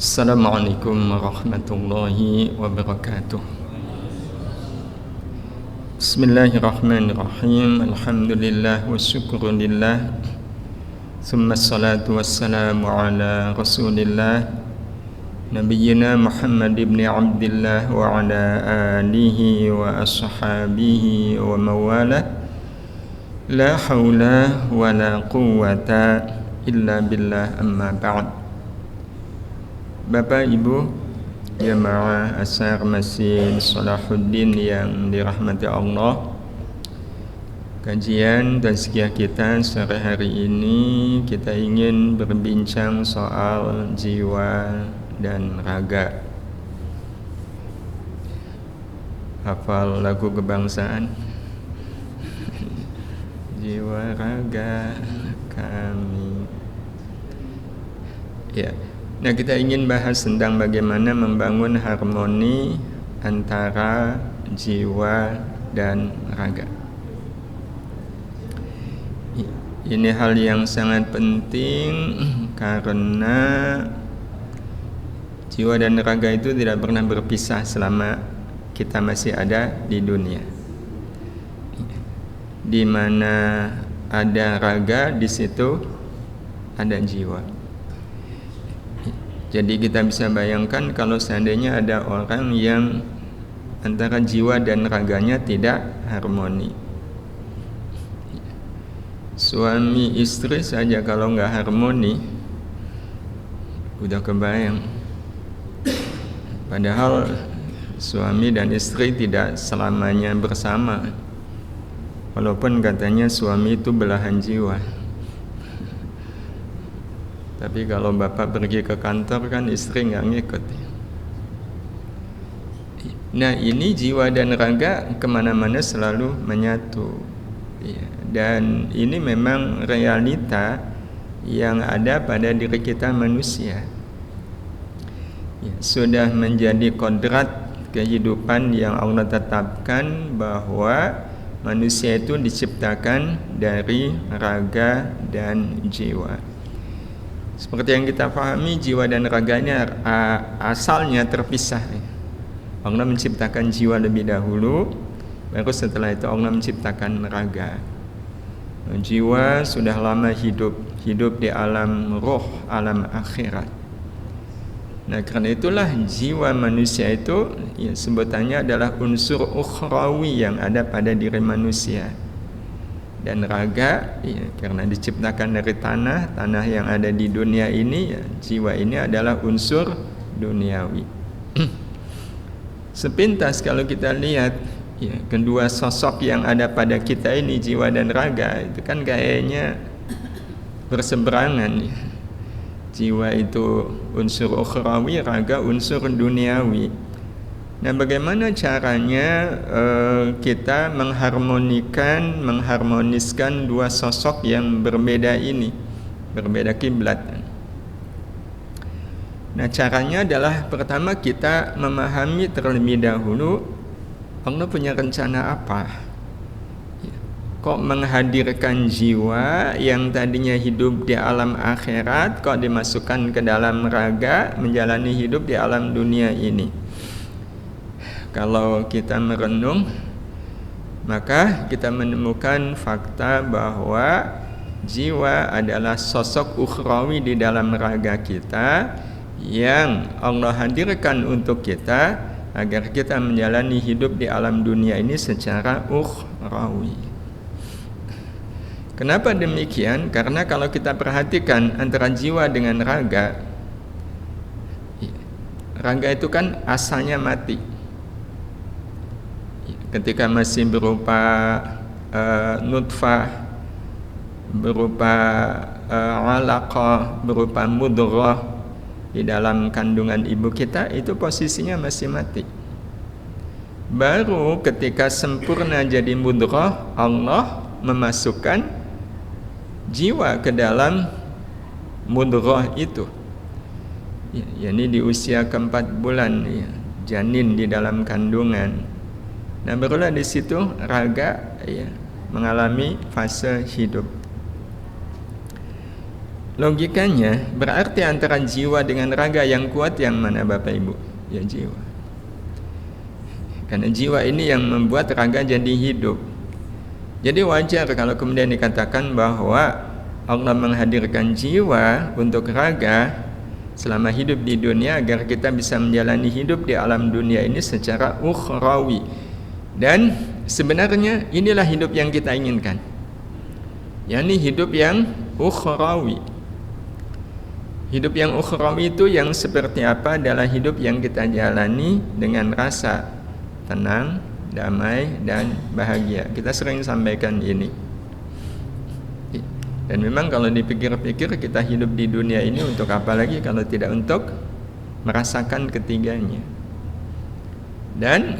Assalamualaikum warahmatullahi wabarakatuh. Bismillahirrahmanirrahim. Alhamdulillah wa syukurillah. Thumma salatu wassalamu ala rasulillah Nabiyyina Muhammad ibn Abdillah wa ala alihi wa ashabihi wa mawala. La hawla wa la quwwata illa billah, amma ba'd. Bapak Ibu Jamaah Ashar Masjid Salahuddin yang dirahmati Allah, kajian tazkiyah kita sore hari ini kita ingin berbincang soal jiwa dan raga. Hafal lagu kebangsaan? Jiwa raga kami. Ya. Nah, kita ingin bahas tentang bagaimana membangun harmoni antara jiwa dan raga. Ini hal yang sangat penting karena jiwa dan raga itu tidak pernah berpisah selama kita masih ada di dunia. Di mana ada raga, di situ ada jiwa. Jadi kita bisa bayangkan kalau seandainya ada orang yang antara jiwa dan raganya tidak harmoni. Suami istri saja kalau nggak harmoni, udah kebayang. Padahal suami dan istri tidak selamanya bersama. Walaupun katanya suami itu belahan jiwa. Tapi kalau bapak pergi ke kantor kan istri nggak ngikut. Nah, ini jiwa dan raga kemana-mana selalu menyatu. Dan ini memang realita yang ada pada diri kita manusia. Sudah menjadi kodrat kehidupan yang Allah tetapkan bahwa manusia itu diciptakan dari raga dan jiwa. Seperti yang kita pahami, jiwa dan raganya asalnya terpisah. Allah menciptakan jiwa lebih dahulu, baru setelah itu Allah menciptakan raga. Jiwa sudah lama hidup di alam roh, alam akhirat. Nah, karena itulah jiwa manusia itu sebutannya adalah unsur ukhrawi yang ada pada diri manusia. Dan raga karena diciptakan dari tanah yang ada di dunia ini, jiwa ini adalah unsur duniawi. Sepintas kalau kita lihat kedua sosok yang ada pada kita ini, jiwa dan raga, itu kan kayaknya berseberangan. Jiwa itu unsur ukhrawi, raga unsur duniawi. Nah, bagaimana caranya kita mengharmoniskan dua sosok yang berbeda ini, berbeda kiblat? Nah, caranya adalah pertama kita memahami terlebih dahulu Allah punya rencana apa. Kok menghadirkan jiwa yang tadinya hidup di alam akhirat, kok dimasukkan ke dalam raga menjalani hidup di alam dunia ini? Kalau kita merenung, maka kita menemukan fakta bahwa jiwa adalah sosok ukhrawi di dalam raga kita yang Allah hadirkan untuk kita agar kita menjalani hidup di alam dunia ini secara ukhrawi. Kenapa demikian? Karena kalau kita perhatikan antara jiwa dengan raga itu kan asalnya mati. Ketika masih berupa nutfah, berupa alaqah, berupa mudghah di dalam kandungan ibu kita, itu posisinya masih mati. Baru ketika sempurna jadi mudghah, Allah memasukkan jiwa ke dalam mudghah itu. Ini di usia ke-4 bulan, janin di dalam kandungan. Nah, barulah di situ raga mengalami fase hidup. Logikanya berarti antara jiwa dengan raga yang kuat yang mana Bapak Ibu? Ya jiwa. Karena jiwa ini yang membuat raga jadi hidup. Jadi wajar kalau kemudian dikatakan bahwa Allah menghadirkan jiwa untuk raga selama hidup di dunia agar kita bisa menjalani hidup di alam dunia ini secara ukhrawi. Dan sebenarnya inilah hidup yang kita inginkan, yakni hidup yang ukhrawi. Hidup yang ukhrawi itu yang seperti apa? Adalah hidup yang kita jalani dengan rasa tenang, damai, dan bahagia. Kita sering sampaikan ini. Dan memang kalau dipikir-pikir, kita hidup di dunia ini untuk apa lagi kalau tidak untuk merasakan ketiganya. Dan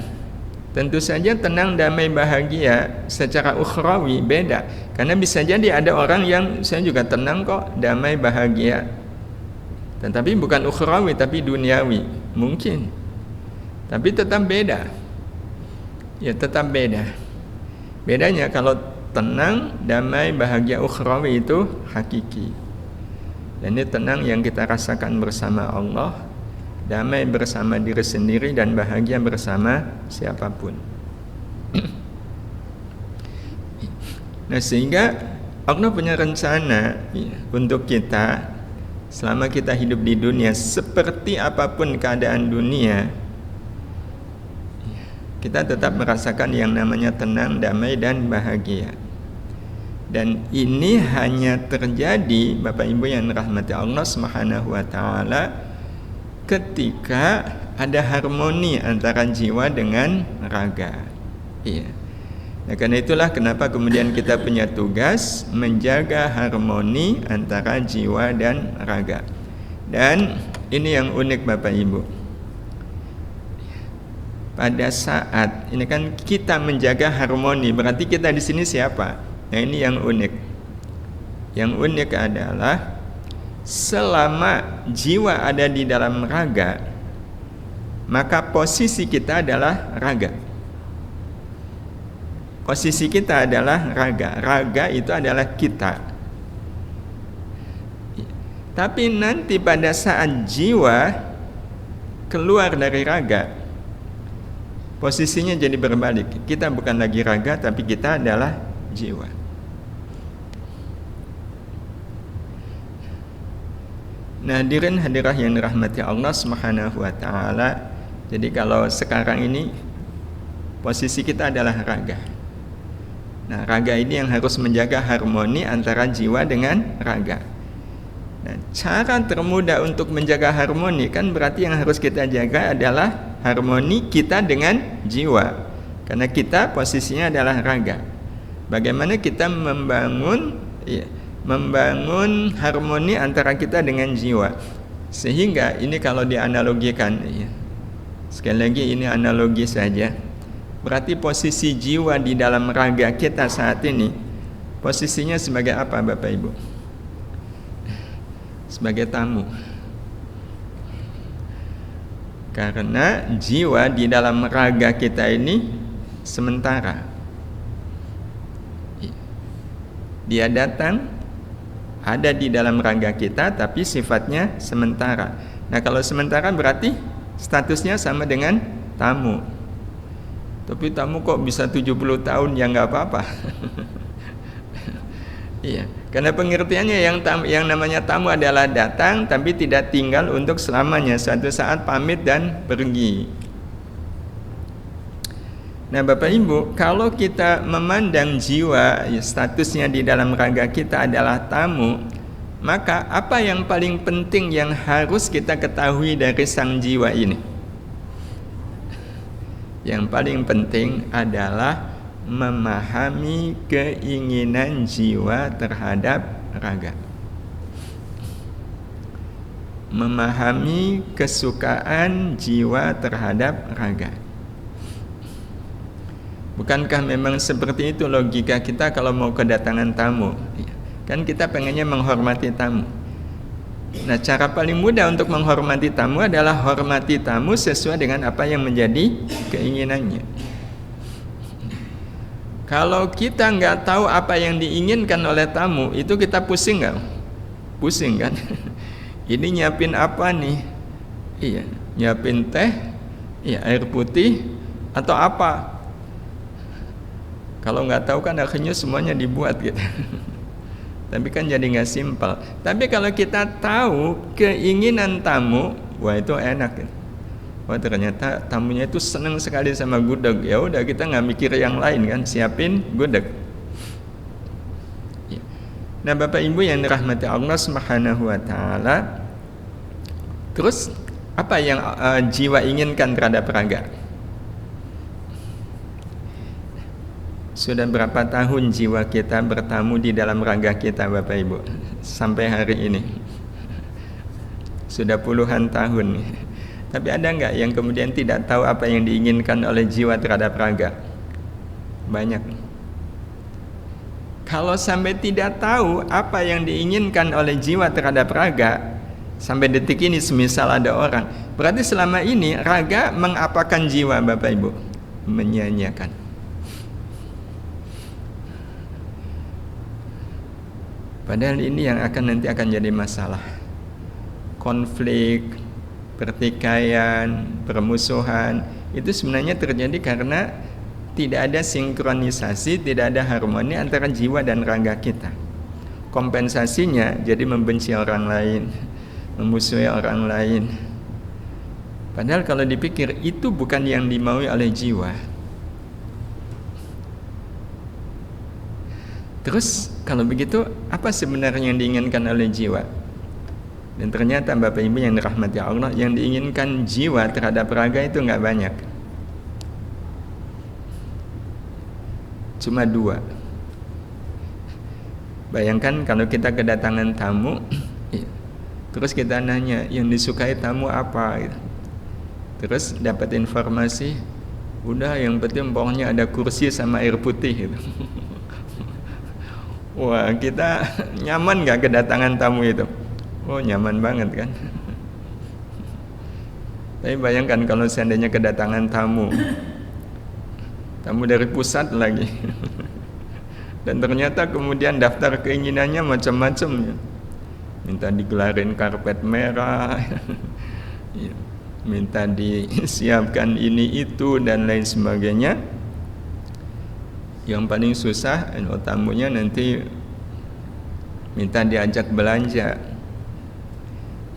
tentu saja tenang, damai, bahagia secara ukhrawi beda. Karena bisa jadi ada orang yang saya juga tenang kok, damai, bahagia, tetapi bukan ukhrawi tapi duniawi. Mungkin, tapi tetap beda. Ya tetap beda. Bedanya kalau tenang, damai, bahagia ukhrawi itu hakiki. Dan ini tenang yang kita rasakan bersama Allah, damai bersama diri sendiri, dan bahagia bersama siapapun. Nah sehingga Allah punya rencana untuk kita selama kita hidup di dunia, seperti apapun keadaan dunia, kita tetap merasakan yang namanya tenang, damai, dan bahagia. Dan ini hanya terjadi, Bapak Ibu yang dirahmati Allah Subhanahu wa taala, ketika ada harmoni antara jiwa dengan raga. Iya. Nah, karena itulah kenapa kemudian kita punya tugas menjaga harmoni antara jiwa dan raga. Dan ini yang unik Bapak Ibu. Pada saat ini kan kita menjaga harmoni, berarti kita di sini siapa? Nah, ini yang unik. Yang unik adalah selama jiwa ada di dalam raga, maka posisi kita adalah raga. Posisi kita adalah raga. Raga itu adalah kita. Tapi nanti pada saat jiwa keluar dari raga, posisinya jadi berbalik. Kita bukan lagi raga, tapi kita adalah jiwa. Nah, hadirin hadirah yang dirahmati Allah Subhanahu wa taala. Jadi kalau sekarang ini posisi kita adalah raga. Nah, raga ini yang harus menjaga harmoni antara jiwa dengan raga. Nah, cara termudah untuk menjaga harmoni kan berarti yang harus kita jaga adalah harmoni kita dengan jiwa. Karena kita posisinya adalah raga. Bagaimana kita membangun harmoni antara kita dengan jiwa. Sehingga ini kalau dianalogikan, sekali lagi ini analogi saja. Berarti posisi jiwa di dalam raga kita saat ini, posisinya sebagai apa Bapak Ibu? Sebagai tamu. Karena jiwa di dalam raga kita ini sementara. Dia datang, ada di dalam raga kita, tapi sifatnya sementara. Nah, kalau sementara berarti statusnya sama dengan tamu. Tapi tamu kok bisa 70 tahun, ya nggak apa-apa. Iya, karena pengertiannya yang namanya tamu adalah datang tapi tidak tinggal untuk selamanya, suatu saat pamit dan pergi. Nah, Bapak Ibu, kalau kita memandang jiwa statusnya di dalam raga kita adalah tamu, maka apa yang paling penting yang harus kita ketahui dari sang jiwa ini? Yang paling penting adalah memahami keinginan jiwa terhadap raga. Memahami kesukaan jiwa terhadap raga. Bukankah memang seperti itu logika kita kalau mau kedatangan tamu? Kan kita pengennya menghormati tamu. Nah, cara paling mudah untuk menghormati tamu adalah hormati tamu sesuai dengan apa yang menjadi keinginannya. Kalau kita nggak tahu apa yang diinginkan oleh tamu, itu kita pusing nggak? pusing kan. Ini nyiapin apa nih? Iya, nyiapin teh, iya, air putih atau apa? Kalau nggak tahu kan akhirnya semuanya dibuat gitu. Tapi kan jadi nggak simpel. Tapi kalau kita tahu keinginan tamu, wah itu enak gitu. Wah ternyata tamunya itu senang sekali sama gudeg. Ya udah kita nggak mikir yang lain kan, siapin gudeg. Ya. Nah Bapak Ibu yang dirahmati Allah Subhanahu wa taala, terus apa yang jiwa inginkan terhadap raga? Sudah berapa tahun jiwa kita bertamu di dalam raga kita Bapak Ibu sampai hari ini? Sudah puluhan tahun. Tapi ada nggak yang kemudian tidak tahu apa yang diinginkan oleh jiwa terhadap raga? Banyak. Kalau sampai tidak tahu apa yang diinginkan oleh jiwa terhadap raga, sampai detik ini semisal ada orang, berarti selama ini raga mengapakan jiwa Bapak Ibu? Menyanyiakan. Padahal ini yang nanti akan jadi masalah. Konflik, pertikaian, permusuhan itu sebenarnya terjadi karena tidak ada sinkronisasi, tidak ada harmoni antara jiwa dan raga kita. Kompensasinya jadi membenci orang lain, memusuhi orang lain. Padahal kalau dipikir itu bukan yang dimaui oleh jiwa. Terus kalau begitu apa sebenarnya yang diinginkan oleh jiwa? Dan ternyata Bapak Ibu yang dirahmati Allah, yang diinginkan jiwa terhadap raga itu nggak banyak. Cuma 2. Bayangkan kalau kita kedatangan tamu, terus kita nanya yang disukai tamu apa gitu. Terus dapat informasi, udah yang penting pokoknya ada kursi sama air putih gitu. Wah, kita nyaman gak kedatangan tamu itu? Oh, nyaman banget kan? Tapi bayangkan kalau seandainya kedatangan tamu dari pusat lagi. Dan ternyata kemudian daftar keinginannya macam-macam. Minta digelarin karpet merah, minta disiapkan ini itu dan lain sebagainya. Yang paling susah tamunya nanti minta diajak belanja.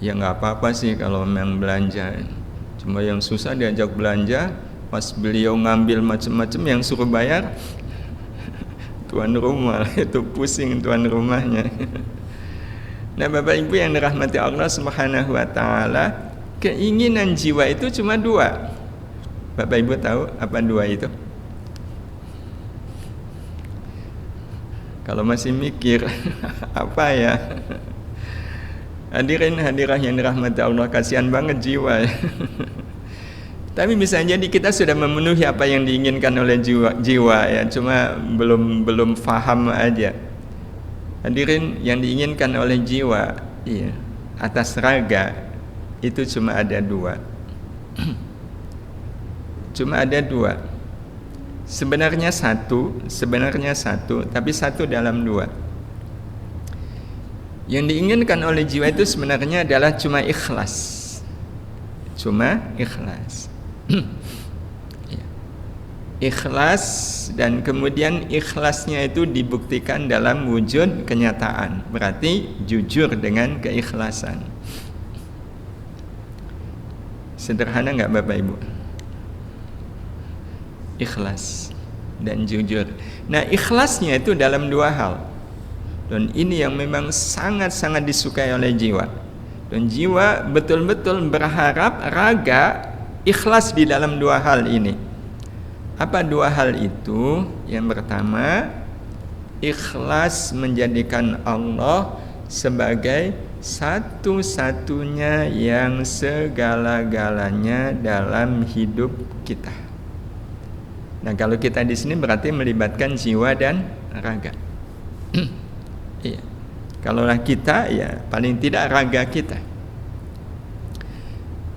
Ya nggak apa-apa sih kalau memang belanja. Cuma yang susah diajak belanja, pas beliau ngambil macam-macam yang suruh bayar tuan rumah, itu pusing tuan rumahnya. Nah Bapak Ibu yang dirahmati Allah Subhanahu wa taala, keinginan jiwa itu cuma 2. Bapak Ibu tahu apa 2 itu? Kalau masih mikir apa ya? Hadirin hadirah yang dirahmati Allah, kasihan banget jiwa. Tapi bisa jadi kita sudah memenuhi apa yang diinginkan oleh jiwa ya, cuma belum faham aja. Hadirin yang diinginkan oleh jiwa, iya, atas raga itu cuma ada 2. Cuma ada 2. Sebenarnya satu, tapi satu dalam 2. Yang diinginkan oleh jiwa itu sebenarnya adalah cuma ikhlas. Ikhlas, dan kemudian ikhlasnya itu dibuktikan dalam wujud kenyataan. Berarti jujur dengan keikhlasan. Sederhana nggak Bapak Ibu? Ikhlas dan jujur. Nah ikhlasnya itu dalam 2 hal. Dan ini yang memang sangat-sangat disukai oleh jiwa. Dan jiwa betul-betul berharap raga ikhlas di dalam 2 hal ini. Apa 2 hal itu? Yang pertama, ikhlas menjadikan Allah sebagai satu-satunya yang segala-galanya dalam hidup kita. Nah, kalau kita di sini berarti melibatkan jiwa dan raga. Iya. Kalaulah kita, ya paling tidak raga kita.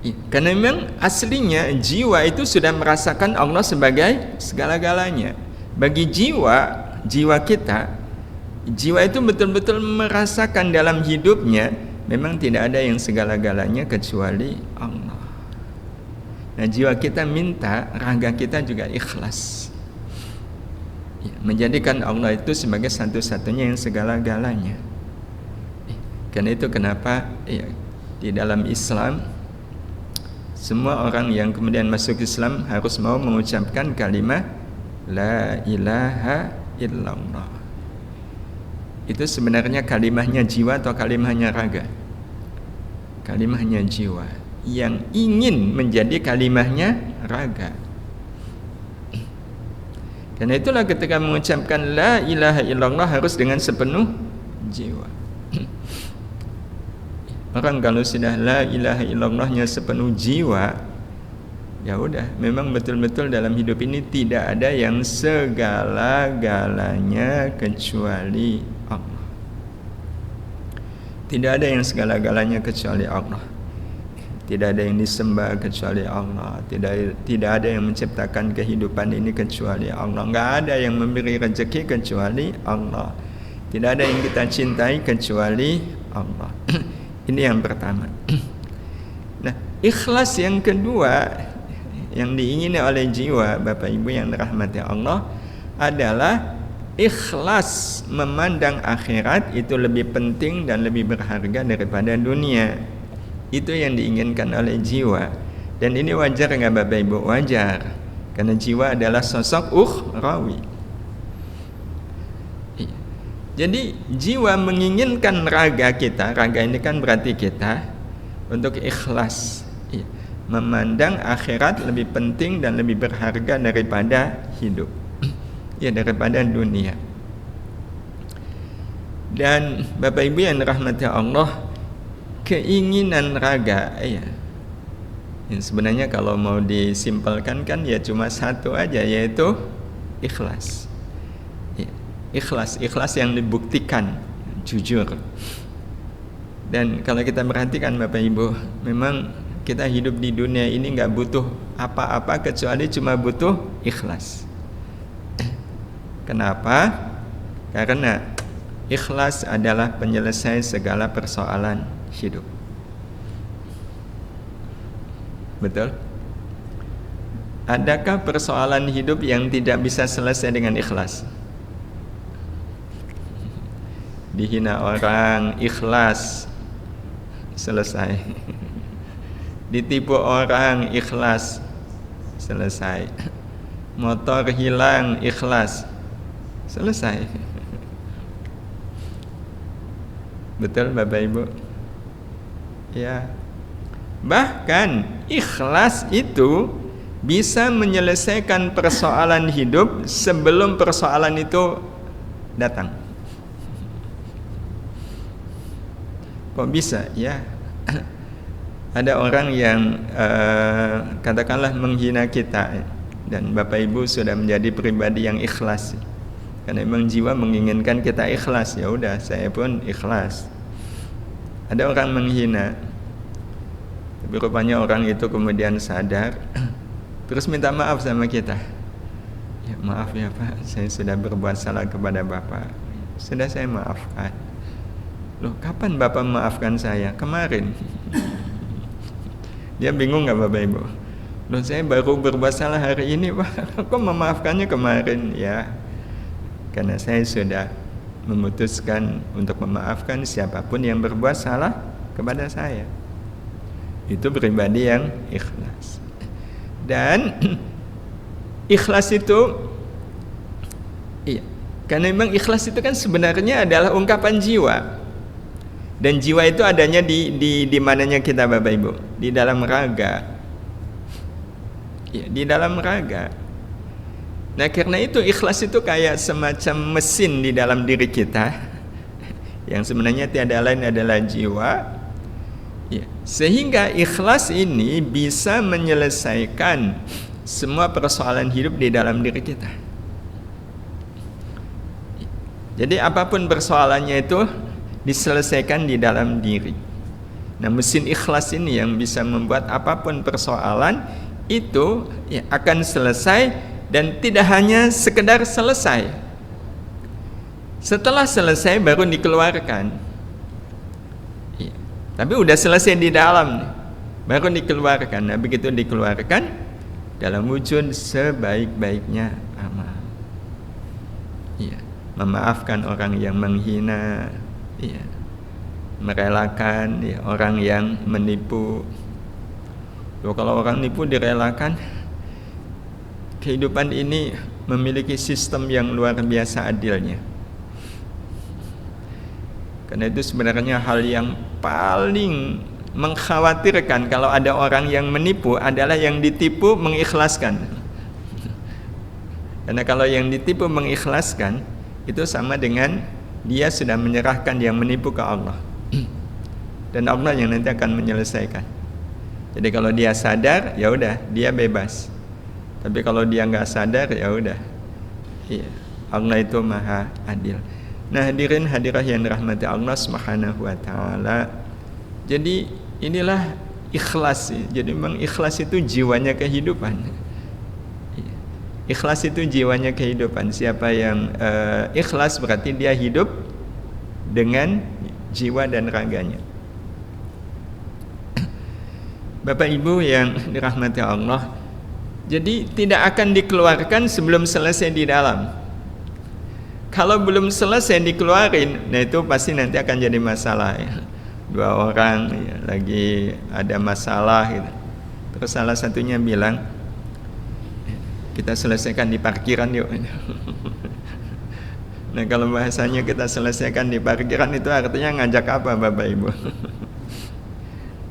Iya. Karena memang aslinya jiwa itu sudah merasakan Allah sebagai segala-galanya. Bagi jiwa kita jiwa itu betul-betul merasakan dalam hidupnya memang tidak ada yang segala-galanya kecuali Allah. Nah, jiwa kita minta raga kita juga ikhlas, ya, menjadikan Allah itu sebagai satu-satunya yang segala-galanya. Karena itu kenapa ya, di dalam Islam semua orang yang kemudian masuk Islam harus mau mengucapkan kalimat La ilaha illallah. Itu sebenarnya kalimahnya jiwa atau kalimahnya raga? Kalimahnya jiwa yang ingin menjadi kalimahnya raga. Karena itulah ketika mengucapkan La ilaha illallah harus dengan sepenuh jiwa. Orang kalau sudah La ilaha illallahnya sepenuh jiwa, ya udah, memang betul-betul dalam hidup ini tidak ada yang segala-galanya kecuali Allah. Tidak ada yang segala-galanya kecuali Allah. Tidak ada yang disembah kecuali Allah. Tidak ada yang menciptakan kehidupan ini kecuali Allah. Enggak ada yang memberi rezeki kecuali Allah. Tidak ada yang kita cintai kecuali Allah. Ini yang pertama. Nah, ikhlas yang kedua yang diingini oleh jiwa Bapak Ibu yang dirahmati Allah adalah ikhlas memandang akhirat itu lebih penting dan lebih berharga daripada dunia. Itu yang diinginkan oleh jiwa. Dan ini wajar nggak Bapak Ibu? Wajar. Karena jiwa adalah sosok ukhrawi. Jadi jiwa menginginkan raga kita, raga ini kan berarti kita, untuk ikhlas, ya, memandang akhirat lebih penting dan lebih berharga daripada hidup, ya, daripada dunia. Dan Bapak Ibu yang dirahmati Allah, keinginan raga, ya, yang sebenarnya kalau mau disimpelkan kan ya cuma satu aja, yaitu ikhlas. Ikhlas yang dibuktikan, jujur. Dan kalau kita perhatikan Bapak Ibu, memang kita hidup di dunia ini nggak butuh apa-apa kecuali cuma butuh ikhlas. Kenapa? Karena ikhlas adalah penyelesai segala persoalan hidup. Betul? Adakah persoalan hidup yang tidak bisa selesai dengan ikhlas? Dihina orang, ikhlas, selesai. Ditipu orang, ikhlas, selesai. Motor hilang, ikhlas, selesai. Betul Bapak Ibu? Ya. Bahkan ikhlas itu bisa menyelesaikan persoalan hidup sebelum persoalan itu datang. Kok bisa? Ya, ada orang yang katakanlah menghina kita, dan Bapak Ibu sudah menjadi pribadi yang ikhlas, karena memang jiwa menginginkan kita ikhlas. Ya udah, saya pun ikhlas. Ada orang menghina, tapi rupanya orang itu kemudian sadar, terus minta maaf sama kita. Ya, maaf ya Pak, saya sudah berbuat salah kepada Bapak. Sudah saya maafkan. Loh, kapan Bapak memaafkan saya? Kemarin. Dia bingung nggak Bapak Ibu? Loh, saya baru berbuat salah hari ini Pak. Kok memaafkannya kemarin? Ya, karena saya sudah memutuskan untuk memaafkan siapapun yang berbuat salah kepada saya. Itu pribadi yang ikhlas. Dan ikhlas itu, iya, karena memang ikhlas itu kan sebenarnya adalah ungkapan jiwa. Dan jiwa itu adanya di mananya kita Bapak Ibu? Di dalam raga. Ya, di dalam raga. Nah, karena itu ikhlas itu kayak semacam mesin di dalam diri kita, yang sebenarnya tiada lain adalah jiwa. Ya, sehingga ikhlas ini bisa menyelesaikan semua persoalan hidup di dalam diri kita. Jadi apapun persoalannya itu diselesaikan di dalam diri. Nah, mesin ikhlas ini yang bisa membuat apapun persoalan itu ya, akan selesai, dan tidak hanya sekedar selesai. Setelah selesai baru dikeluarkan. Ya. Tapi udah selesai di dalam nih, baru dikeluarkan. Nah begitu dikeluarkan dalam wujud sebaik-baiknya amal. Ya. Memaafkan orang yang menghina, ya. Merelakan ya, orang yang menipu. Loh, kalau orang nipu direlakan, kehidupan ini memiliki sistem yang luar biasa adilnya. Karena itu sebenarnya hal yang paling mengkhawatirkan kalau ada orang yang menipu adalah yang ditipu mengikhlaskan. Karena kalau yang ditipu mengikhlaskan itu sama dengan dia sudah menyerahkan yang menipu ke Allah. Dan Allah yang nanti akan menyelesaikan. Jadi kalau dia sadar, ya udah, dia bebas. Tapi kalau dia nggak sadar, ya udah. Iya, Allah itu maha adil. Nah, hadirin hadirah yang dirahmati Allah Subhanahu wa taala. Jadi inilah ikhlas. Jadi memang ikhlas itu jiwanya kehidupan. Ikhlas itu jiwanya kehidupan. Siapa yang ikhlas berarti dia hidup dengan jiwa dan raganya. Bapak Ibu yang dirahmati Allah, jadi tidak akan dikeluarkan sebelum selesai di dalam. Kalau belum selesai dikeluarin, nah itu pasti nanti akan jadi masalah ya. Dua orang ya, lagi ada masalah gitu. Terus salah satunya bilang, kita selesaikan di parkiran yuk. Nah kalau bahasanya kita selesaikan di parkiran itu artinya ngajak apa Bapak Ibu?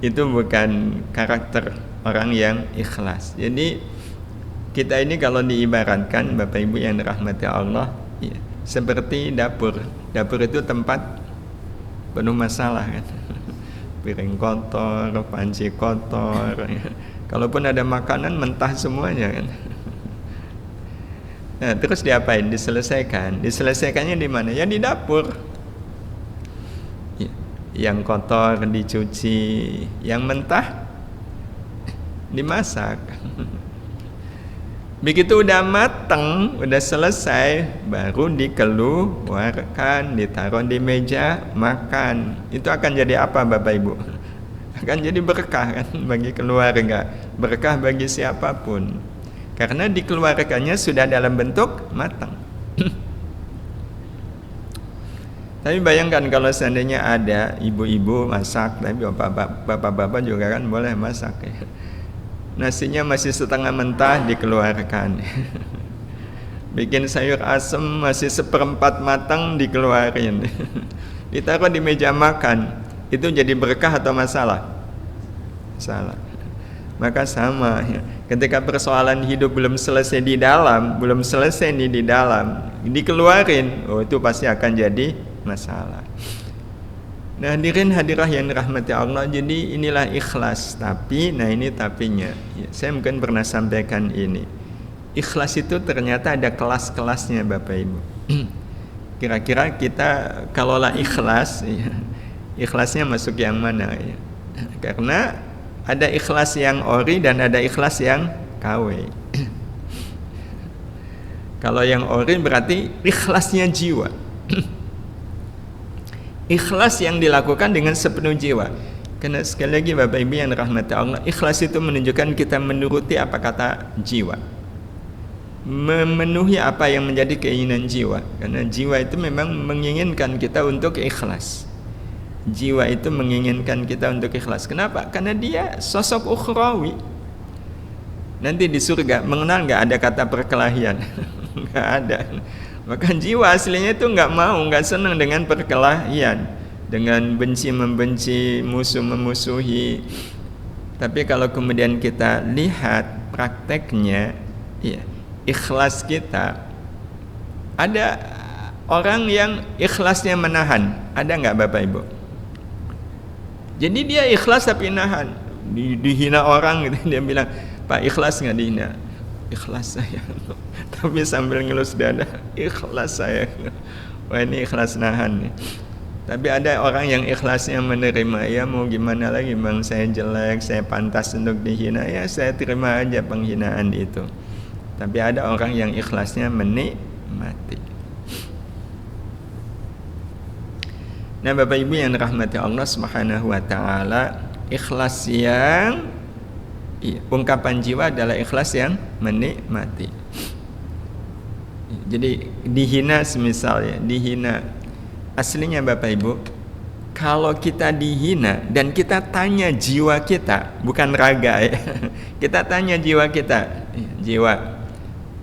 Itu bukan karakter orang yang ikhlas. Jadi kita ini kalau diibaratkan Bapak Ibu yang dirahmati Allah ya, seperti dapur. Dapur itu tempat penuh masalah kan. Piring kotor, panci kotor ya. Kalaupun ada makanan mentah semuanya kan. Nah, terus diapain? Diselesaikan. Diselesaikannya di mana? Ya di dapur. Ya, yang kotor dicuci, yang mentah dimasak. Begitu udah mateng, udah selesai, baru dikeluarkan, ditaruh di meja makan. Itu akan jadi apa Bapak Ibu? Akan jadi berkah kan bagi keluarga, berkah bagi siapapun. Karena dikeluarkannya sudah dalam bentuk matang. Tapi bayangkan kalau seandainya ada ibu-ibu masak, tapi bapak-bapak juga kan boleh masak ya. Nasinya masih setengah mentah dikeluarkan. Bikin sayur asem masih seperempat matang dikeluarin. Ditaruh di meja makan. Itu jadi berkah atau masalah? Salah. Maka sama ya. Ketika persoalan hidup belum selesai di dalam, belum selesai nih di dalam, dikeluarin, oh itu pasti akan jadi masalah. Nah hadirin hadirah yang dirahmati Allah, jadi inilah ikhlas. Tapi, nah ini tapinya ya, saya mungkin pernah sampaikan ini. Ikhlas itu ternyata ada kelas-kelasnya Bapak Ibu. Kira-kira kita kalaulah ikhlas ya, ikhlasnya masuk yang mana ya? Karena ada ikhlas yang ori dan ada ikhlas yang KW. Kalau yang ori berarti ikhlasnya jiwa. Ikhlas yang dilakukan dengan sepenuh jiwa. Karena sekali lagi Bapak Ibu yang dirahmati Allah, ikhlas itu menunjukkan kita menuruti apa kata jiwa, memenuhi apa yang menjadi keinginan jiwa. Karena jiwa itu memang menginginkan kita untuk ikhlas. Jiwa itu menginginkan kita untuk ikhlas. Kenapa? Karena dia sosok ukhrawi. Nanti di surga mengenal nggak ada kata perkelahian? Nggak ada. Maka jiwa aslinya itu nggak mau, nggak senang dengan perkelahian, dengan benci membenci, musuh memusuhi. Tapi kalau kemudian kita lihat prakteknya, ya, ikhlas kita, ada orang yang ikhlasnya menahan, ada nggak Bapak Ibu? Jadi dia ikhlas tapi nahan, dihina orang gitu, dia bilang, Pak ikhlas nggak dihina? Ikhlas saya, tapi sambil ngelus dada, ikhlas saya. Wah ini ikhlas nahan nih. Tapi ada orang yang ikhlasnya menerima, ya mau gimana lagi bang, saya jelek, saya pantas untuk dihina, ya saya terima aja penghinaan itu. Tapi ada orang yang ikhlasnya menikmati. Nah, Bapak Ibu yang dirahmati Allah Subhanahu wa taala, ikhlas yang ungkapan jiwa adalah ikhlas yang menikmati. Jadi dihina, semisal ya, dihina. Aslinya Bapak Ibu, kalau kita dihina dan kita tanya jiwa kita, bukan raga ya. Kita tanya jiwa kita, jiwa,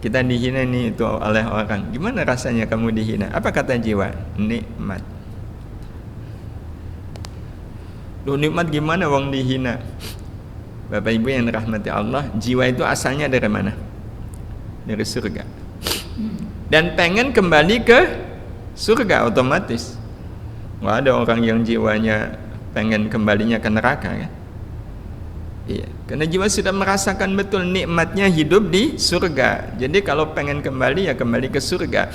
kita dihina nih itu oleh orang. Gimana rasanya kamu dihina? Apa kata jiwa? Nikmat. Loh, nikmat gimana wong dihina? Bapak Ibu yang dirahmati Allah, jiwa itu asalnya dari mana? Dari surga. Dan pengen kembali ke surga otomatis. Nggak ada orang yang jiwanya pengen kembalinya ke neraka kan? Iya, karena jiwa sudah merasakan betul nikmatnya hidup di surga. Jadi kalau pengen kembali ya kembali ke surga.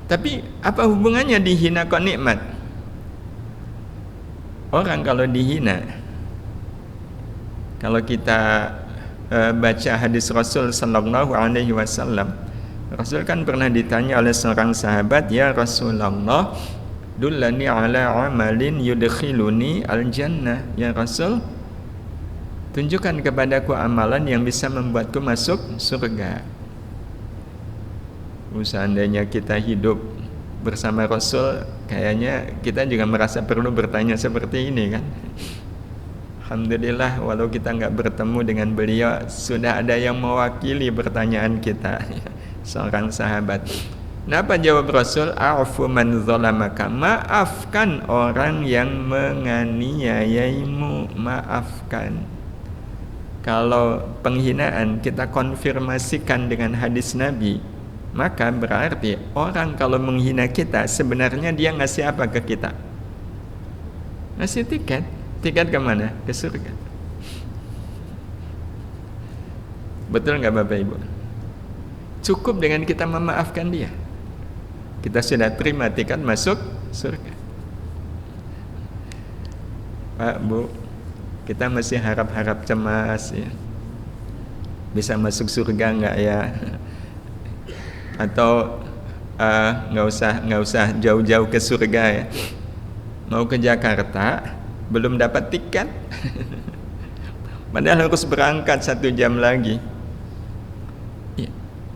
Tapi apa hubungannya dihina kok nikmat? Orang kalau dihina, kalau kita baca hadis Rasul sallallahu alaihi wasallam, Rasul kan pernah ditanya oleh seorang sahabat, "Ya Rasulullah, dullani ala amalin yudkhiluni al-jannah." Ya Rasul, tunjukkan kepadaku amalan yang bisa membuatku masuk surga. Seandainya kita hidup bersama Rasul, kayaknya kita juga merasa perlu bertanya seperti ini kan. Alhamdulillah, walau kita nggak bertemu dengan beliau, sudah ada yang mewakili pertanyaan kita. Seorang sahabat. Nah, apa jawab Rasul? A'fu man zalamaka. Maafkan orang yang menganiayaimu, maafkan. Kalau penghinaan kita konfirmasikan dengan hadis Nabi, maka berarti orang kalau menghina kita sebenarnya dia ngasih apa ke kita? Ngasih tiket. Tiket kemana? Ke surga. Betul nggak Bapak Ibu? Cukup dengan kita memaafkan dia, kita sudah terima tiket masuk surga. Pak, Bu, kita masih harap-harap cemas ya, bisa masuk surga nggak ya? Atau nggak usah jauh-jauh ke surga ya, mau ke Jakarta belum dapat tiket, padahal harus berangkat 1 jam lagi.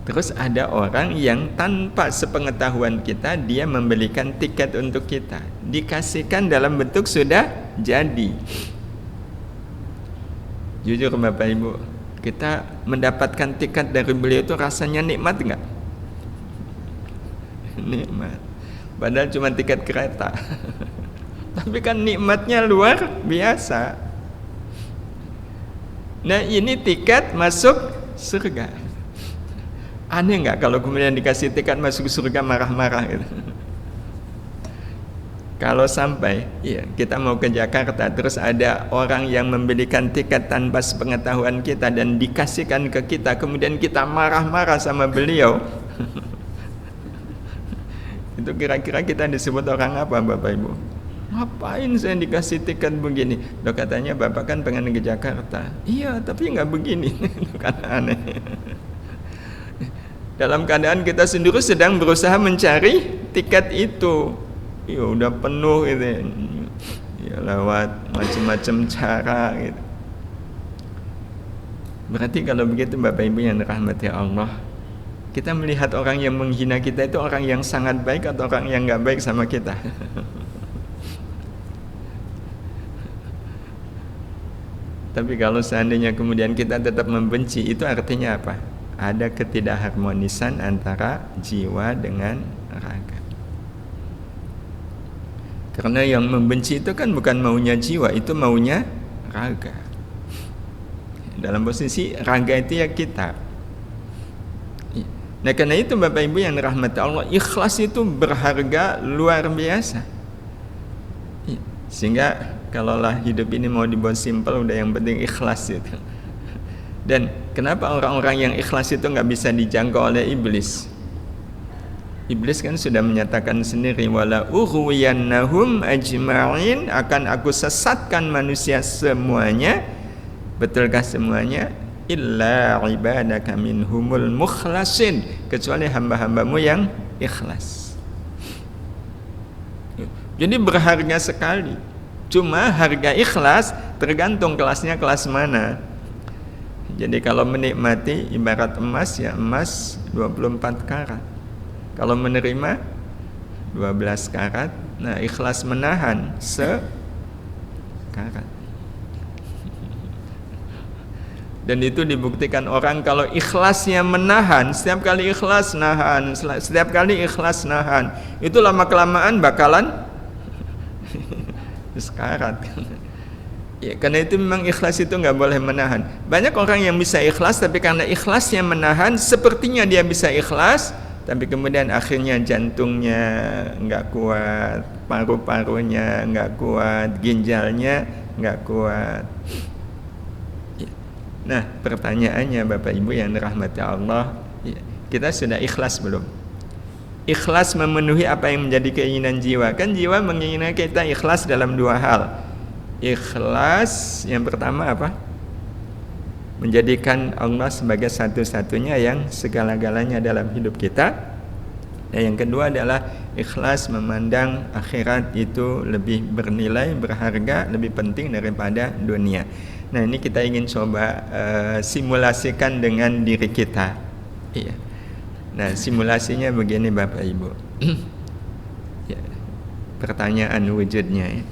Terus ada orang yang tanpa sepengetahuan kita, dia membelikan tiket untuk kita, dikasihkan dalam bentuk sudah jadi. Jujur Bapak Ibu, kita mendapatkan tiket dari beliau itu rasanya nikmat nggak? Nikmat. Padahal cuma tiket kereta. Tapi kan nikmatnya luar biasa. Nah, ini tiket masuk surga. Aneh nggak kalau kemudian dikasih tiket masuk surga marah-marah gitu? Kalau sampai kita mau ke Jakarta, terus ada orang yang membelikan tiket tanpa sepengetahuan kita dan dikasihkan ke kita, kemudian kita marah-marah sama beliau. Itu kira-kira kita disebut orang apa Bapak Ibu? Ngapain saya dikasih tiket begini? Loh, katanya Bapak kan pengen ke Jakarta. Iya, tapi nggak begini. Itu kan aneh. Dalam keadaan kita sendiri sedang berusaha mencari tiket itu, ya udah penuh gitu ya, lewat macam-macam cara gitu. Berarti kalau begitu Bapak Ibu yang dirahmati Allah, kita melihat orang yang menghina kita itu orang yang sangat baik atau orang yang nggak baik sama kita? Tapi kalau seandainya kemudian kita tetap membenci, itu artinya apa? Ada ketidakharmonisan antara jiwa dengan raga. Karena yang membenci itu kan bukan maunya jiwa, itu maunya raga. Dalam posisi raga itu ya kita. Nah, karena itu Bapak Ibu yang dirahmati Allah, ikhlas itu berharga luar biasa. Sehingga kalaulah hidup ini mau dibuat simpel, udah yang penting ikhlas itu. Dan kenapa orang-orang yang ikhlas itu nggak bisa dijangkau oleh iblis? Iblis kan sudah menyatakan sendiri, wala ughwiyannahum ajma'in, akan aku sesatkan manusia semuanya. Betulkah semuanya? Illa ibadaka minhumul mukhlasin, kecuali hamba-hambamu yang ikhlas. Jadi berharga sekali. Cuma harga ikhlas tergantung kelasnya kelas mana. Jadi kalau menikmati ibarat emas, ya emas 24 karat. Kalau menerima 12 karat. Nah, ikhlas menahan sekarat. Dan itu dibuktikan orang kalau ikhlasnya menahan, setiap kali ikhlas nahan, setiap kali ikhlas nahan, itu lama-kelamaan bakalan sekarat. Ya, karena itu memang ikhlas itu nggak boleh menahan. Banyak orang yang bisa ikhlas, tapi karena ikhlasnya menahan, sepertinya dia bisa ikhlas, tapi kemudian akhirnya jantungnya nggak kuat, paru-parunya nggak kuat, ginjalnya nggak kuat. Nah, pertanyaannya Bapak Ibu yang dirahmati Allah, kita sudah ikhlas belum? Ikhlas memenuhi apa yang menjadi keinginan jiwa. Kan jiwa menginginkan kita ikhlas dalam dua hal. Ikhlas yang pertama apa? Menjadikan Allah sebagai satu-satunya yang segala-galanya dalam hidup kita. Dan yang kedua adalah ikhlas memandang akhirat itu lebih bernilai, berharga, lebih penting daripada dunia. Nah, ini kita ingin coba simulasikan dengan diri kita. Iya. Nah, simulasinya begini Bapak Ibu. Ya. Pertanyaan wujudnya ya.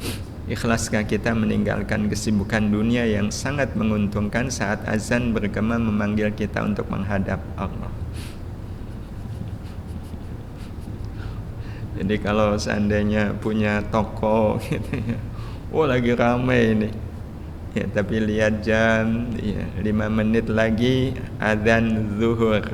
Ikhlaskah kita meninggalkan kesibukan dunia yang sangat menguntungkan saat azan bergema memanggil kita untuk menghadap Allah? Jadi kalau seandainya punya toko gitu ya, oh lagi ramai ini. Ya, tapi lihat jam, ya, 5 menit lagi adzan zuhur.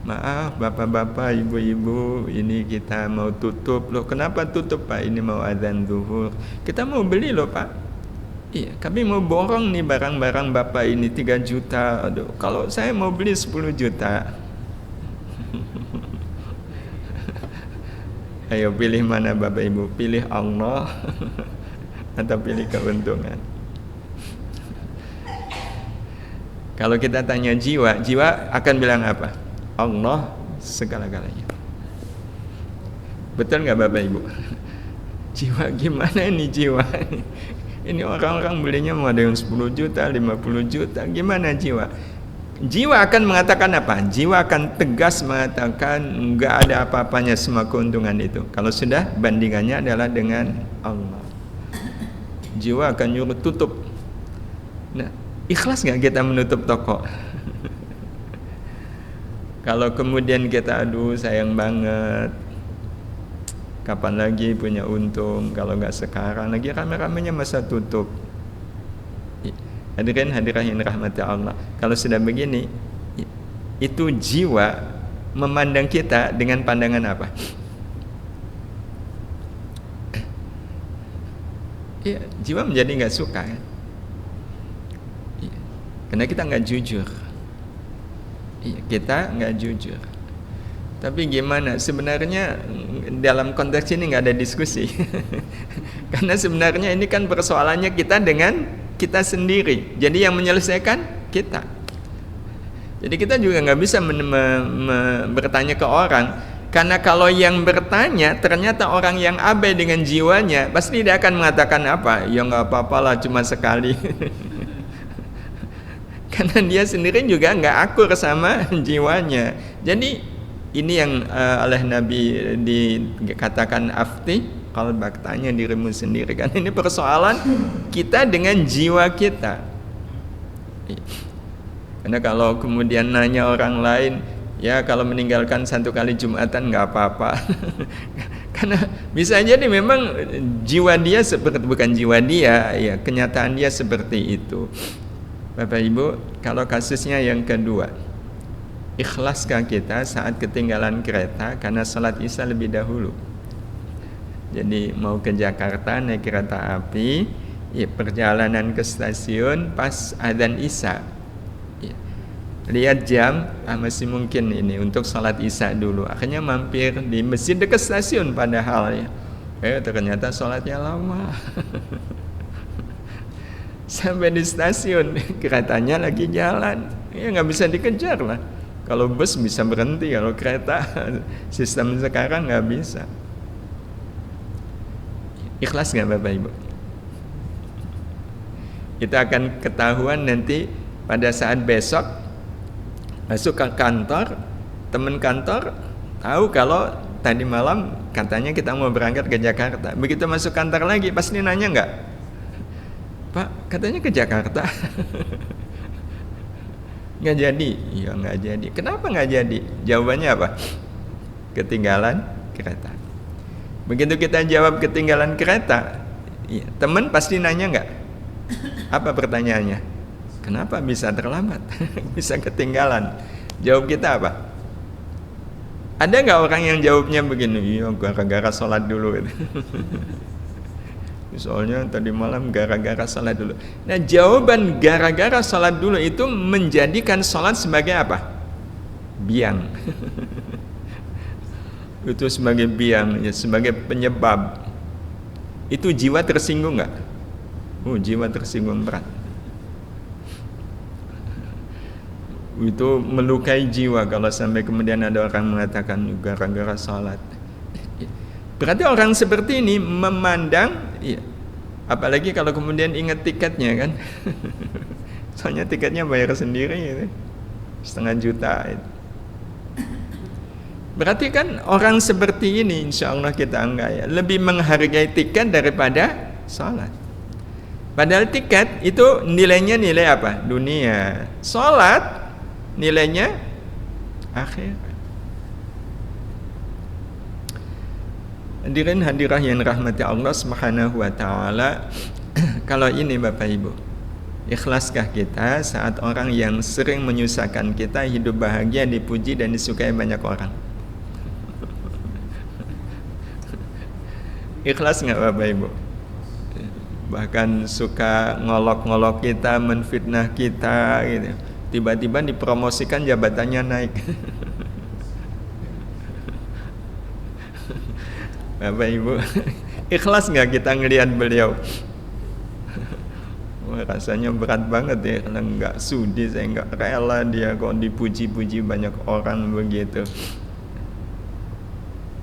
Maaf bapak-bapak, ibu-ibu, ini kita mau tutup. Loh, kenapa tutup Pak? Ini mau adzan zuhur. Kita mau beli loh Pak. Iya, kami mau borong nih barang-barang Bapak ini 3 juta. Aduh, kalau saya mau beli 10 juta. Ayo pilih mana Bapak Ibu? Pilih Allah atau pilih keuntungan? Kalau kita tanya jiwa, jiwa akan bilang apa? Allah segala-galanya. Betul nggak Bapak Ibu? Jiwa gimana ini jiwa? Ini orang-orang belinya mau ada yang 10 juta, 50 juta. Gimana jiwa? Jiwa akan mengatakan apa? Jiwa akan tegas mengatakan enggak ada apa-apanya semua keuntungan itu. Kalau sudah bandingannya adalah dengan Allah. Jiwa akan nyuruh tutup. Nah, ikhlas nggak kita menutup toko? Kalau kemudian kita aduh sayang banget, kapan lagi punya untung? Kalau nggak sekarang lagi rame-ramenya masa tutup. Hadirin hadirat yang dirahmati Allah. Kalau sudah begini, itu jiwa memandang kita dengan pandangan apa? Ya, jiwa menjadi nggak suka kan? Ya, karena kita nggak jujur. Ya, kita nggak jujur. Tapi gimana? Sebenarnya dalam konteks ini nggak ada diskusi. Karena sebenarnya ini kan persoalannya kita dengan kita sendiri. Jadi yang menyelesaikan kita. Jadi kita juga nggak bisa bertanya ke orang. Karena kalau yang bertanya ternyata orang yang abai dengan jiwanya, pasti dia akan mengatakan apa? Ya nggak apa-apalah, cuma sekali. Karena dia sendiri juga nggak akur sama jiwanya. Jadi ini yang oleh Nabi dikatakan afti. Kalau tanya dirimu sendiri kan, ini persoalan kita dengan jiwa kita. Karena kalau kemudian nanya orang lain, ya kalau meninggalkan 1 kali Jumatan nggak apa-apa. Karena bisa jadi memang jiwa dia seperti, bukan jiwa dia, ya kenyataan dia seperti itu. Bapak Ibu, kalau kasusnya yang kedua, ikhlaskah kita saat ketinggalan kereta karena salat Isya lebih dahulu? Jadi mau ke Jakarta naik kereta api, ya, perjalanan ke stasiun pas adzan Isya, ya, lihat jam, masih mungkin ini untuk salat Isya dulu. Akhirnya mampir di masjid dekat stasiun padahal ya, ternyata salatnya lama. Sampai di stasiun keretanya lagi jalan, ya nggak bisa dikejar lah. Kalau bus bisa berhenti, kalau kereta sistem sekarang nggak bisa. Ikhlas nggak Bapak Ibu? Itu akan ketahuan nanti pada saat besok masuk ke kantor, teman kantor tahu kalau tadi malam katanya kita mau berangkat ke Jakarta. Begitu masuk kantor lagi pasti nanya nggak? Pak, katanya ke Jakarta. Nggak jadi. Iya nggak jadi. Kenapa nggak jadi? Jawabannya apa? Ketinggalan kereta. Begitu kita jawab ketinggalan kereta, iya, teman pasti nanya nggak? Apa pertanyaannya? Kenapa bisa terlambat? Bisa ketinggalan? Jawab kita apa? Ada nggak orang yang jawabnya begini? Iya, gara-gara sholat dulu. Soalnya tadi malam gara-gara sholat dulu. Nah, jawaban gara-gara sholat dulu itu menjadikan sholat sebagai apa? Biang. Itu sebagai biang, ya, sebagai penyebab. Itu jiwa tersinggung nggak? Jiwa tersinggung berat. Itu melukai jiwa kalau sampai kemudian ada orang mengatakan gara-gara sholat. Berarti orang seperti ini memandang, ya, apalagi kalau kemudian ingat tiketnya kan. Soalnya tiketnya bayar sendiri gitu, 500 juta itu. Berarti kan orang seperti ini insya Allah kita enggak, ya, lebih menghargai tiket daripada sholat. Padahal tiket itu nilainya nilai apa? Dunia. Sholat nilainya akhirat. Hadirin hadirah yang rahmati Allah Subhanahu wa taala. Kalau ini Bapak Ibu, ikhlaskah kita saat orang yang sering menyusahkan kita hidup bahagia, dipuji dan disukai banyak orang? Ikhlas nggak Bapak Ibu? Bahkan suka ngolok-ngolok kita, menfitnah kita gitu. Tiba-tiba dipromosikan jabatannya naik. Bapak Ibu, ikhlas nggak kita ngelihat beliau? Wah, rasanya berat banget ya, kalau nggak sudi saya nggak rela dia kok dipuji-puji banyak orang begitu.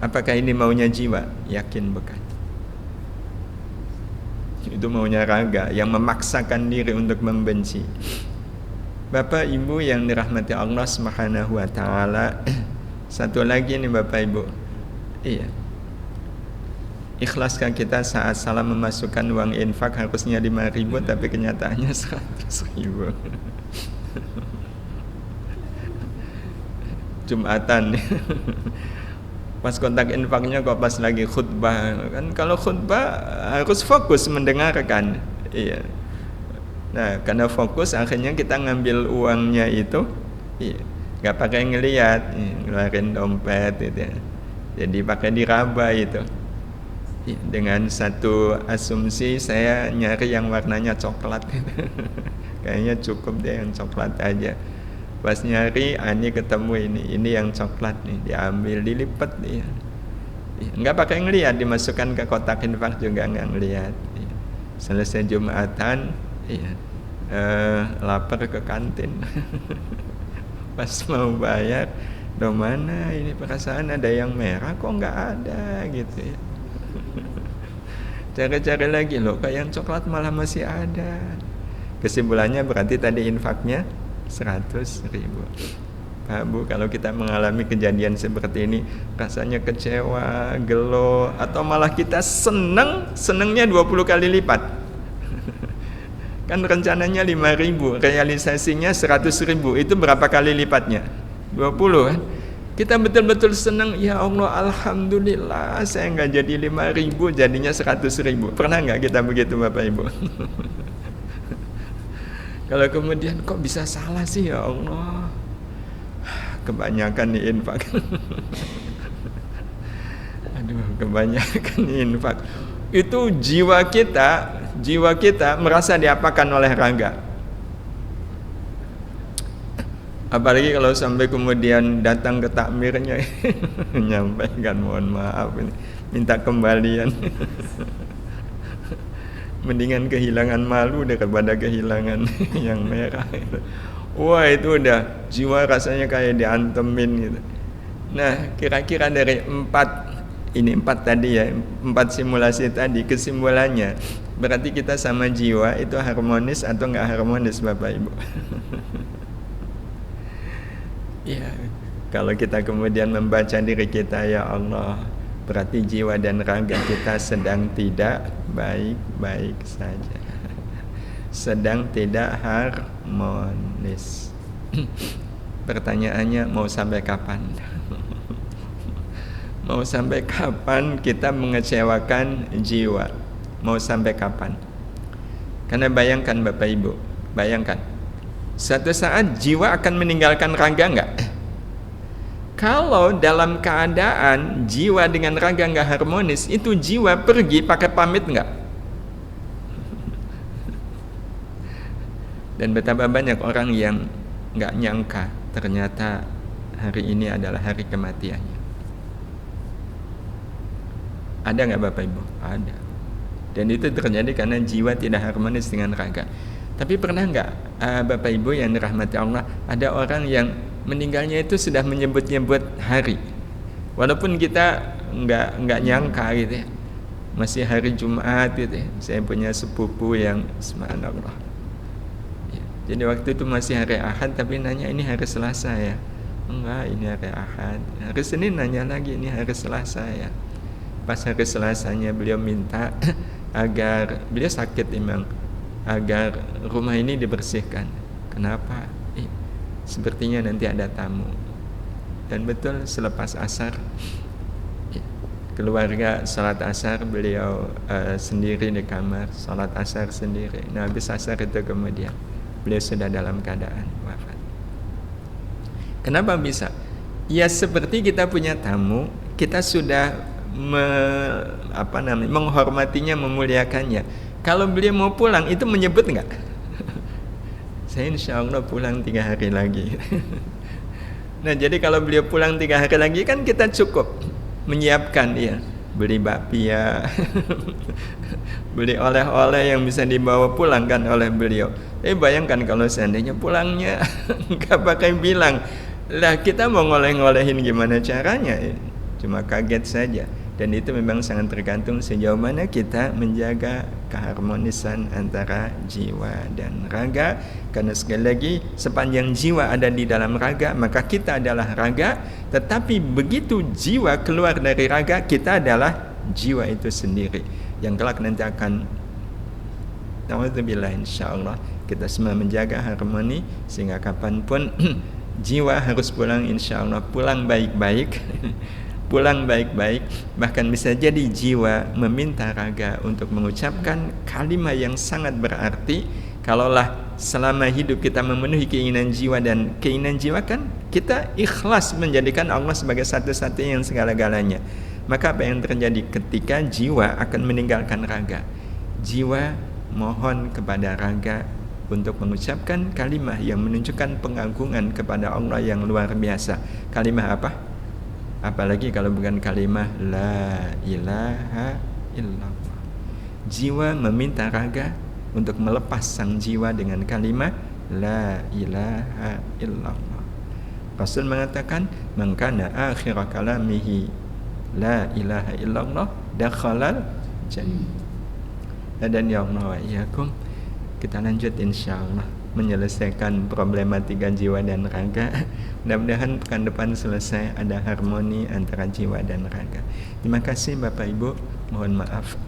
Apakah ini maunya jiwa? Yakin bukan. Itu maunya raga yang memaksakan diri untuk membenci. Bapak Ibu yang dirahmati Allah Subhanahu wa taala, satu lagi nih Bapak Ibu. Iya. Ikhlaskah kita saat salah memasukkan uang infak harusnya 5.000 tapi kenyataannya 100.000? Jumatan pas kontak infaknya kok pas lagi khutbah. Kan kalau khutbah harus fokus mendengarkan. Iya. Nah, karena fokus akhirnya kita ngambil uangnya itu, iya, nggak pakai ngelihat, ngeluarin dompet itu. Jadi pakai diraba itu. Dengan satu asumsi saya nyari yang warnanya coklat. Kayaknya cukup deh yang coklat aja. Pas nyari, ini ketemu ini yang coklat nih, diambil, dilipat nih. Nggak pakai ngelihat, dimasukkan ke kotak infak juga nggak ngelihat. Selesai Jumatan, lapar ke kantin. Pas mau bayar, do mana ini perasaan ada yang merah kok nggak ada gitu ya. Cari-cari lagi loh, kayak yang coklat malah masih ada. Kesimpulannya berarti tadi infaknya 100.000. Pak Bu, kalau kita mengalami kejadian seperti ini, rasanya kecewa, gelo, atau malah kita senengnya 20 kali lipat. Kan rencananya 5.000, realisasinya 100.000, itu berapa kali lipatnya? 20 kan? Kita betul-betul senang, ya Allah, alhamdulillah saya nggak jadi 5.000, jadinya 100.000. Pernah nggak kita begitu Bapak Ibu? Kalau kemudian kok bisa salah sih ya Allah, kebanyakan nih infak. Aduh, kebanyakan nih infak. Itu jiwa kita merasa diapakan oleh raga. Apalagi kalau sampai kemudian datang ke takmirnya, menyampaikan mohon maaf ini, minta kembalian. Mendingan kehilangan malu daripada kehilangan yang merah. Wah, itu udah jiwa rasanya kayak diantemin gitu. Nah, kira-kira dari empat tadi ya, 4 simulasi tadi, kesimpulannya berarti kita sama jiwa itu harmonis atau nggak harmonis, Bapak Ibu? Ya, kalau kita kemudian membaca diri kita, ya Allah, berarti jiwa dan raga kita sedang tidak baik-baik saja, sedang tidak harmonis. Pertanyaannya, mau sampai kapan? Mau sampai kapan kita mengecewakan jiwa? Mau sampai kapan? Karena bayangkan Bapak Ibu, bayangkan suatu saat jiwa akan meninggalkan raga enggak? Kalau dalam keadaan jiwa dengan raga enggak harmonis, itu jiwa pergi pakai pamit enggak? Dan betapa banyak orang yang enggak nyangka ternyata hari ini adalah hari kematiannya. Ada nggak Bapak Ibu? Ada. Dan itu terjadi karena jiwa tidak harmonis dengan raga. Tapi pernah nggak Bapak Ibu yang dirahmati Allah, ada orang yang meninggalnya itu sudah menyebut-nyebut hari, walaupun kita nggak nyangka gitu ya, masih hari Jumat gitu ya. Saya punya sepupu yang subhanallah ya, jadi waktu itu masih hari Ahad, tapi nanya ini hari Selasa ya, enggak ini hari Ahad. Hari Senin nanya lagi ini hari Selasa ya. Pas hari Selasanya beliau minta agar, beliau sakit memang, agar rumah ini dibersihkan. Kenapa? Sepertinya nanti ada tamu. Dan betul selepas asar, keluarga salat asar, beliau sendiri di kamar salat asar sendiri. Nah, habis asar itu kemudian beliau sudah dalam keadaan wafat. Kenapa bisa? Ya seperti kita punya tamu, kita sudah menghormatinya, memuliakannya. Kalau beliau mau pulang, itu menyebut enggak? Saya insya Allah pulang 3 hari lagi. Nah, jadi kalau beliau pulang 3 hari lagi, kan kita cukup menyiapkan ya, beli bakpia, beli oleh-oleh yang bisa dibawa pulang kan oleh beliau. Bayangkan kalau seandainya pulangnya enggak pakai bilang, lah kita mau ngoleh-ngolehin gimana caranya? Cuma kaget saja. Dan itu memang sangat tergantung sejauh mana kita menjaga keharmonisan antara jiwa dan raga. Karena sekali lagi, sepanjang jiwa ada di dalam raga, maka kita adalah raga. Tetapi begitu jiwa keluar dari raga, kita adalah jiwa itu sendiri, yang kelak nanti akan, na'udzubillah, insyaallah kita semua menjaga harmoni, sehingga kapanpun jiwa harus pulang, insyaallah pulang baik-baik. Pulang baik-baik, bahkan bisa jadi jiwa meminta raga untuk mengucapkan kalimat yang sangat berarti. Kalaulah selama hidup kita memenuhi keinginan jiwa, dan keinginan jiwa kan kita ikhlas menjadikan Allah sebagai satu-satunya yang segala-galanya, maka apa yang terjadi ketika jiwa akan meninggalkan raga? Jiwa mohon kepada raga untuk mengucapkan kalimat yang menunjukkan pengagungan kepada Allah yang luar biasa. Kalimat apa? Apalagi kalau bukan kalimah la ilaha illallah. Jiwa meminta raga untuk melepas sang jiwa dengan kalimat la ilaha illallah. Rasul mengatakan, man kana akhir kalamihi la ilaha illallah dakhalal jannah. Dan ya Allah wa iyyakum, kita lanjut insyaallah menyelesaikan problematika jiwa dan raga. Mudah-mudahan pekan depan selesai, ada harmoni antara jiwa dan raga. Terima kasih Bapak Ibu, mohon maaf.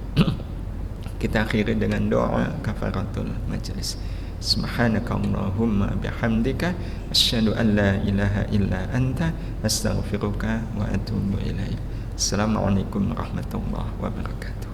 Kita akhiri dengan doa kafaratul majlis. Subhanakallahumma bihamdika asyhadu an la ilaha illa anta astaghfiruka wa atubu ilaik. Assalamualaikum warahmatullahi wabarakatuh.